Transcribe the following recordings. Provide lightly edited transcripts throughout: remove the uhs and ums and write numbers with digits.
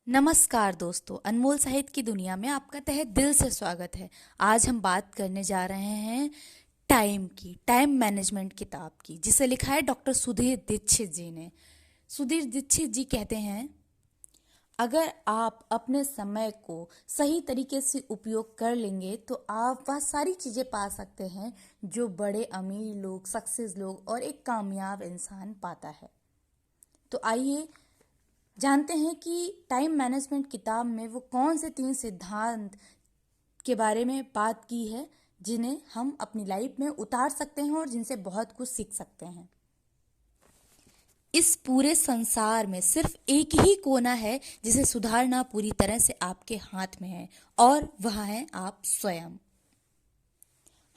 नमस्कार दोस्तों, अनमोल साहित्य की दुनिया में आपका तहे दिल से स्वागत है। आज हम बात करने जा रहे हैं टाइम मैनेजमेंट किताब की, जिसे लिखा है डॉक्टर सुधीर दीक्षित जी ने। सुधीर दीक्षित जी कहते हैं, अगर आप अपने समय को सही तरीके से उपयोग कर लेंगे तो आप वह सारी चीज़ें पा सकते हैं जो बड़े अमीर लोग, सक्सेस लोग और एक कामयाब इंसान पाता है। तो आइए जानते हैं कि टाइम मैनेजमेंट किताब में वो कौन से 3 सिद्धांत के बारे में बात की है जिन्हें हम अपनी लाइफ में उतार सकते हैं और जिनसे बहुत कुछ सीख सकते हैं। इस पूरे संसार में सिर्फ एक ही कोना है जिसे सुधारना पूरी तरह से आपके हाथ में है, और वह है आप स्वयं।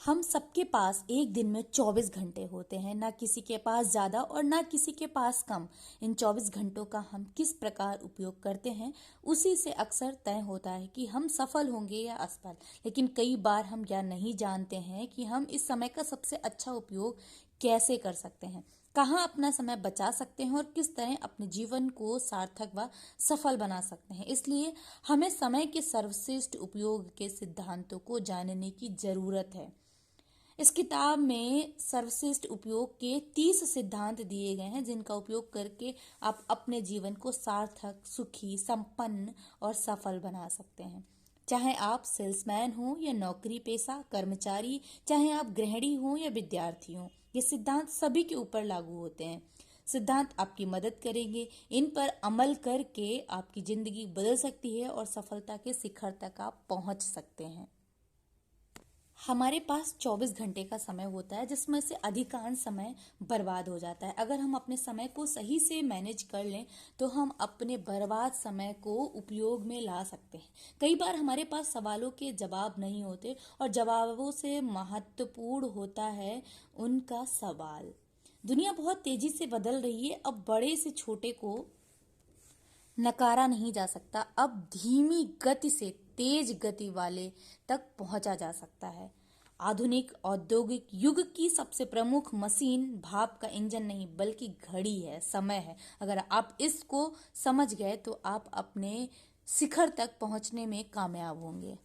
हम सबके पास एक दिन में 24 घंटे होते हैं, ना किसी के पास ज़्यादा और ना किसी के पास कम। इन 24 घंटों का हम किस प्रकार उपयोग करते हैं, उसी से अक्सर तय होता है कि हम सफल होंगे या असफल। लेकिन कई बार हम यह नहीं जानते हैं कि हम इस समय का सबसे अच्छा उपयोग कैसे कर सकते हैं, कहाँ अपना समय बचा सकते हैं और किस तरह अपने जीवन को सार्थक व सफल बना सकते हैं। इसलिए हमें समय के सर्वश्रेष्ठ उपयोग के सिद्धांतों को जानने की जरूरत है। इस किताब में सर्वश्रेष्ठ उपयोग के 30 सिद्धांत दिए गए हैं, जिनका उपयोग करके आप अपने जीवन को सार्थक, सुखी, संपन्न और सफल बना सकते हैं। चाहे आप सेल्समैन हो या नौकरी पेशा कर्मचारी, चाहे आप गृहिणी हो या विद्यार्थी हो, ये सिद्धांत सभी के ऊपर लागू होते हैं। सिद्धांत आपकी मदद करेंगे। इन पर अमल करके आपकी जिंदगी बदल सकती है और सफलता के शिखर तक आप पहुंच सकते हैं। हमारे पास 24 घंटे का समय होता है, जिसमें से अधिकांश समय बर्बाद हो जाता है। अगर हम अपने समय को सही से मैनेज कर लें तो हम अपने बर्बाद समय को उपयोग में ला सकते हैं। कई बार हमारे पास सवालों के जवाब नहीं होते और जवाबों से महत्वपूर्ण होता है उनका सवाल। दुनिया बहुत तेजी से बदल रही है। अब बड़े से छोटे को नकारा नहीं जा सकता। अब धीमी गति से तेज गति वाले तक पहुंचा जा सकता है। आधुनिक औद्योगिक युग की सबसे प्रमुख मशीन भाप का इंजन नहीं बल्कि घड़ी है, समय है। अगर आप इसको समझ गए तो आप अपने शिखर तक पहुंचने में कामयाब होंगे।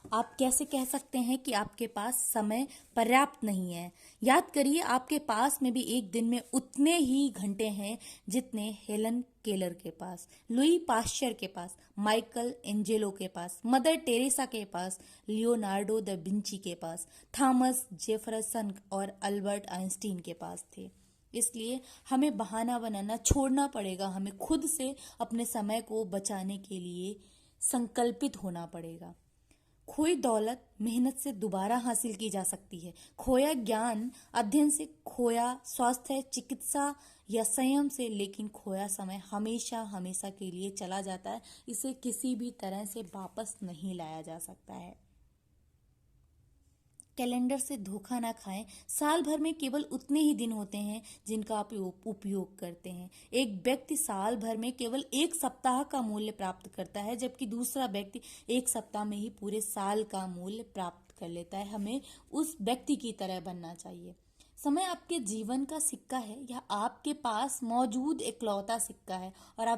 आप कैसे कह सकते हैं कि आपके पास समय पर्याप्त नहीं है? याद करिए, आपके पास में भी एक दिन में उतने ही घंटे हैं जितने हेलन केलर के पास, लुई पाश्चर के पास, माइकल एंजेलो के पास, मदर टेरेसा के पास, लियोनार्डो द विंची के पास, थॉमस जेफरसन और अल्बर्ट आइंस्टीन के पास थे। इसलिए हमें बहाना बनाना छोड़ना पड़ेगा। हमें खुद से अपने समय को बचाने के लिए संकल्पित होना पड़ेगा। खोई दौलत मेहनत से दोबारा हासिल की जा सकती है। खोया ज्ञान अध्ययन से, खोया स्वास्थ्य चिकित्सा या संयम से, लेकिन खोया समय हमेशा हमेशा के लिए चला जाता है। इसे किसी भी तरह से वापस नहीं लाया जा सकता है। कैलेंडर से धोखा ना खाएं। साल भर में केवल उतने ही दिन होते हैं जिनका आप उपयोग करते हैं। एक व्यक्ति साल भर में केवल एक सप्ताह का मूल्य प्राप्त करता है, जबकि दूसरा व्यक्ति एक सप्ताह में ही पूरे साल का मूल्य प्राप्त कर लेता है। हमें उस व्यक्ति की तरह बनना चाहिए। समय आपके जीवन का सिक्का है। यह आपके पास मौजूद इकलौता सिक्का है और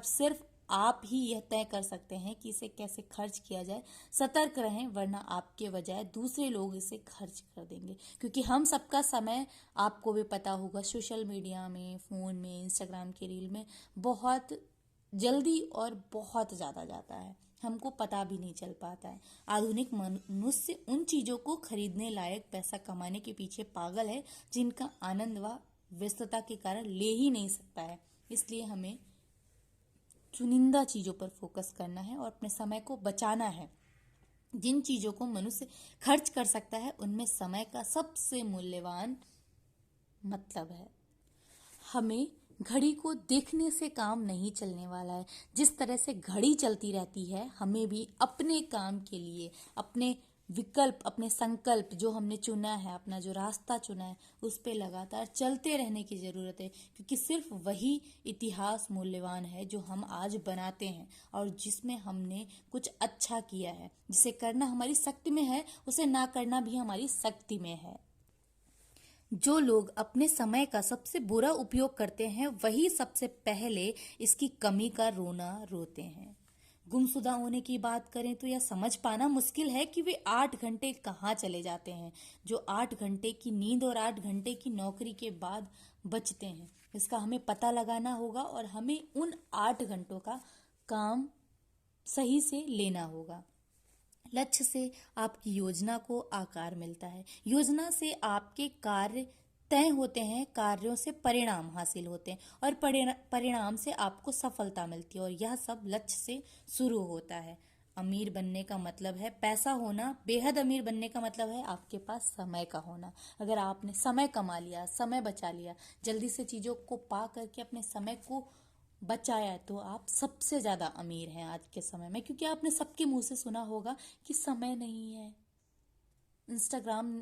आप ही यह तय कर सकते हैं कि इसे कैसे खर्च किया जाए। सतर्क रहें, वरना आपके बजाय दूसरे लोग इसे खर्च कर देंगे। क्योंकि हम सबका समय, आपको भी पता होगा, सोशल मीडिया में, फ़ोन में, इंस्टाग्राम के रील में बहुत जल्दी और बहुत ज़्यादा जाता है। हमको पता भी नहीं चल पाता है। आधुनिक मनुष्य उन चीज़ों को खरीदने लायक पैसा कमाने के पीछे पागल है जिनका आनंद व व्यस्तता के कारण ले ही नहीं सकता है। इसलिए हमें चुनिंदा चीज़ों पर फोकस करना है और अपने समय को बचाना है। जिन चीज़ों को मनुष्य खर्च कर सकता है उनमें समय का सबसे मूल्यवान मतलब है। हमें घड़ी को देखने से काम नहीं चलने वाला है। जिस तरह से घड़ी चलती रहती है, हमें भी अपने काम के लिए अपने विकल्प, अपने संकल्प जो हमने चुना है, अपना जो रास्ता चुना है, उस पे लगातार चलते रहने की ज़रूरत है। क्योंकि सिर्फ वही इतिहास मूल्यवान है जो हम आज बनाते हैं और जिसमें हमने कुछ अच्छा किया है। जिसे करना हमारी शक्ति में है, उसे ना करना भी हमारी शक्ति में है। जो लोग अपने समय का सबसे बुरा उपयोग करते हैं, वही सबसे पहले इसकी कमी का रोना रोते हैं। गुमशुदा होने की बात करें तो यह समझ पाना मुश्किल है कि वे 8 घंटे कहाँ चले जाते हैं, जो 8 घंटे की नींद और 8 घंटे की नौकरी के बाद बचते हैं। इसका हमें पता लगाना होगा और हमें उन 8 घंटों का काम सही से लेना होगा। लक्ष्य से आपकी योजना को आकार मिलता है। योजना से आपके कार्य तय होते हैं, कार्यों से परिणाम हासिल होते हैं और परिणाम से आपको सफलता मिलती है और यह सब लक्ष्य से शुरू होता है। अमीर बनने का मतलब है पैसा होना, बेहद अमीर बनने का मतलब है आपके पास समय का होना। अगर आपने समय कमा लिया, समय बचा लिया, जल्दी से चीज़ों को पा करके अपने समय को बचाया, तो आप सबसे ज़्यादा अमीर हैं आज के समय में। क्योंकि आपने सबके मुंह से सुना होगा कि समय नहीं है, इंस्टाग्राम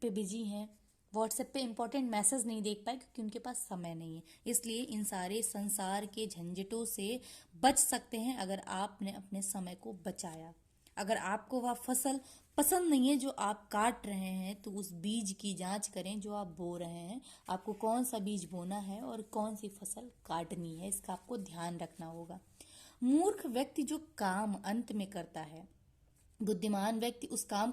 पे बिजी हैं, व्हाट्सएप पे इंपॉर्टेंट मैसेज नहीं देख पाए क्योंकि उनके पास समय नहीं है। इसलिए इन सारे संसार के झंझटों से बच सकते हैं अगर आपने अपने समय को बचाया। अगर आपको वह फसल पसंद नहीं है जो आप काट रहे हैं, तो उस बीज की जांच करें जो आप बो रहे हैं। आपको कौन सा बीज बोना है और कौन सी फसल काटनी है, इसका आपको ध्यान रखना होगा। मूर्ख व्यक्ति जो काम अंत में करता है, बुद्धिमान व्यक्ति उस काम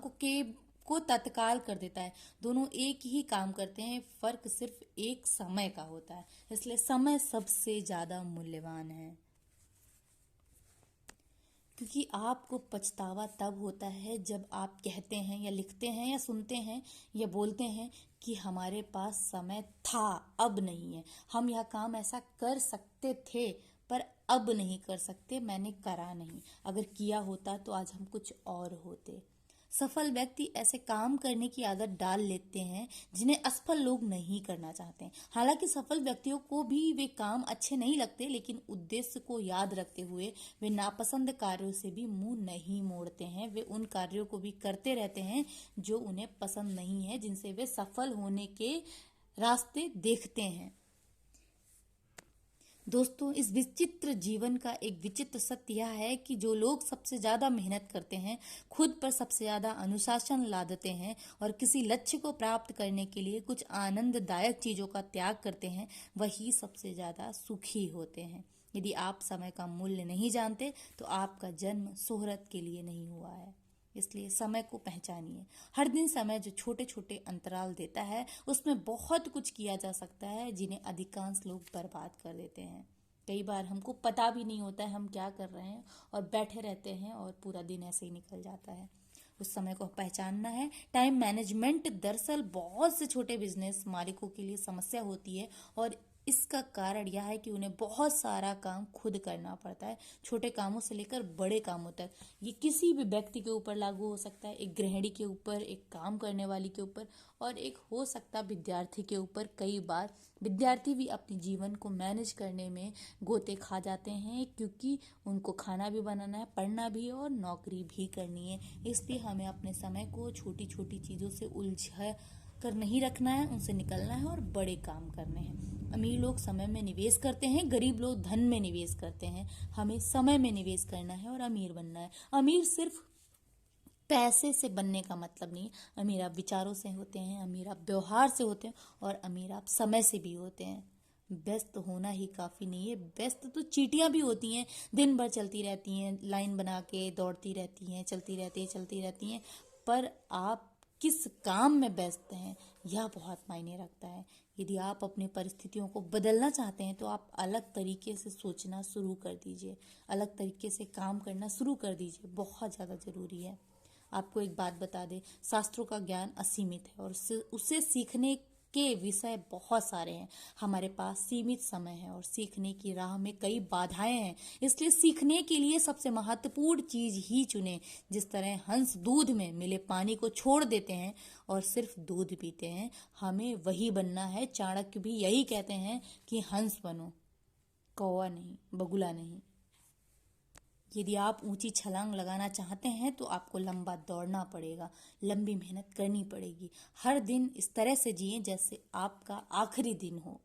को तत्काल कर देता है। दोनों एक ही काम करते हैं, फर्क सिर्फ एक समय का होता है। इसलिए समय सबसे ज्यादा मूल्यवान है। क्योंकि आपको पछतावा तब होता है जब आप कहते हैं या लिखते हैं या सुनते हैं या बोलते हैं कि हमारे पास समय था, अब नहीं है। हम यह काम ऐसा कर सकते थे पर अब नहीं कर सकते, मैंने करा नहीं। अगर किया होता तो आज हम कुछ और होते। सफल व्यक्ति ऐसे काम करने की आदत डाल लेते हैं जिन्हें असफल लोग नहीं करना चाहते हैं। हालांकि सफल व्यक्तियों को भी वे काम अच्छे नहीं लगते, लेकिन उद्देश्य को याद रखते हुए वे नापसंद कार्यों से भी मुंह नहीं मोड़ते हैं। वे उन कार्यों को भी करते रहते हैं जो उन्हें पसंद नहीं है, जिनसे वे सफल होने के रास्ते देखते हैं। दोस्तों, इस विचित्र जीवन का एक विचित्र सत्य यह है कि जो लोग सबसे ज्यादा मेहनत करते हैं, खुद पर सबसे ज्यादा अनुशासन लादते हैं और किसी लक्ष्य को प्राप्त करने के लिए कुछ आनंददायक चीजों का त्याग करते हैं, वही सबसे ज्यादा सुखी होते हैं। यदि आप समय का मूल्य नहीं जानते तो आपका जन्म शोहरत के लिए नहीं हुआ है। इसलिए समय को पहचानिए। हर दिन समय जो छोटे छोटे अंतराल देता है, उसमें बहुत कुछ किया जा सकता है जिन्हें अधिकांश लोग बर्बाद कर देते हैं। कई बार हमको पता भी नहीं होता है हम क्या कर रहे हैं और बैठे रहते हैं और पूरा दिन ऐसे ही निकल जाता है। उस समय को पहचानना है। टाइम मैनेजमेंट दरअसल बहुत से छोटे बिजनेस मालिकों के लिए समस्या होती है और इसका कारण यह है कि उन्हें बहुत सारा काम खुद करना पड़ता है, छोटे कामों से लेकर बड़े कामों तक। ये किसी भी व्यक्ति के ऊपर लागू हो सकता है, एक गृहिणी के ऊपर, एक काम करने वाली के ऊपर और एक हो सकता विद्यार्थी के ऊपर। कई बार विद्यार्थी भी अपने जीवन को मैनेज करने में गोते खा जाते हैं क्योंकि उनको खाना भी बनाना है, पढ़ना भी और नौकरी भी करनी है। इसलिए हमें अपने समय को छोटी छोटी चीज़ों से उलझा कर नहीं रखना है, उनसे निकलना है और बड़े काम करने हैं। अमीर लोग समय में निवेश करते हैं, गरीब लोग धन में निवेश करते हैं। हमें समय में निवेश करना है और अमीर बनना है। अमीर सिर्फ पैसे से बनने का मतलब नहीं। अमीर आप विचारों से होते हैं, अमीर आप व्यवहार से होते हैं और अमीर आप समय से भी होते हैं। व्यस्त होना ही काफी नहीं है, व्यस्त तो चींटियां भी होती हैं, दिन भर चलती रहती हैं, लाइन बना के दौड़ती रहती हैं, चलती रहती हैं, पर आप किस काम में व्यस्त हैं यह बहुत मायने रखता है। यदि आप अपनी परिस्थितियों को बदलना चाहते हैं तो आप अलग तरीके से सोचना शुरू कर दीजिए, अलग तरीके से काम करना शुरू कर दीजिए, बहुत ज़्यादा ज़रूरी है। आपको एक बात बता दें, शास्त्रों का ज्ञान असीमित है और उसे सीखने के विषय बहुत सारे हैं। हमारे पास सीमित समय है और सीखने की राह में कई बाधाएं हैं। इसलिए सीखने के लिए सबसे महत्वपूर्ण चीज ही चुने। जिस तरह हंस दूध में मिले पानी को छोड़ देते हैं और सिर्फ दूध पीते हैं, हमें वही बनना है। चाणक्य भी यही कहते हैं कि हंस बनो, कौवा नहीं, बगुला नहीं। यदि आप ऊंची छलांग लगाना चाहते हैं तो आपको लंबा दौड़ना पड़ेगा, लंबी मेहनत करनी पड़ेगी। हर दिन इस तरह से जिए जैसे आपका आखिरी दिन हो।